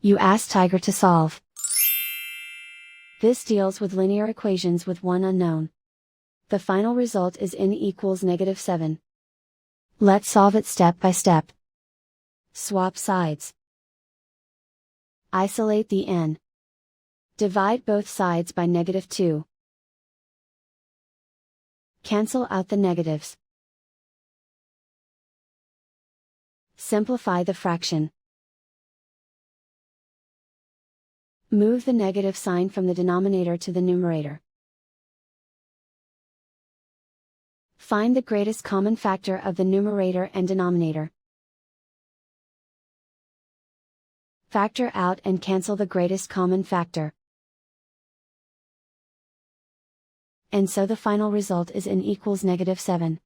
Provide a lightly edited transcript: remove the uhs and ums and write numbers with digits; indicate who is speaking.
Speaker 1: You ask Tiger to solve. This deals with linear equations with one unknown. The final result is n equals -7. Let's solve it step by step. Swap sides. Isolate the n. Divide both sides by -2. Cancel out the negatives. Simplify the fraction. Move the negative sign from the denominator to the numerator. Find the greatest common factor of the numerator and denominator. Factor out and cancel the greatest common factor. And so the final result is n equals -7.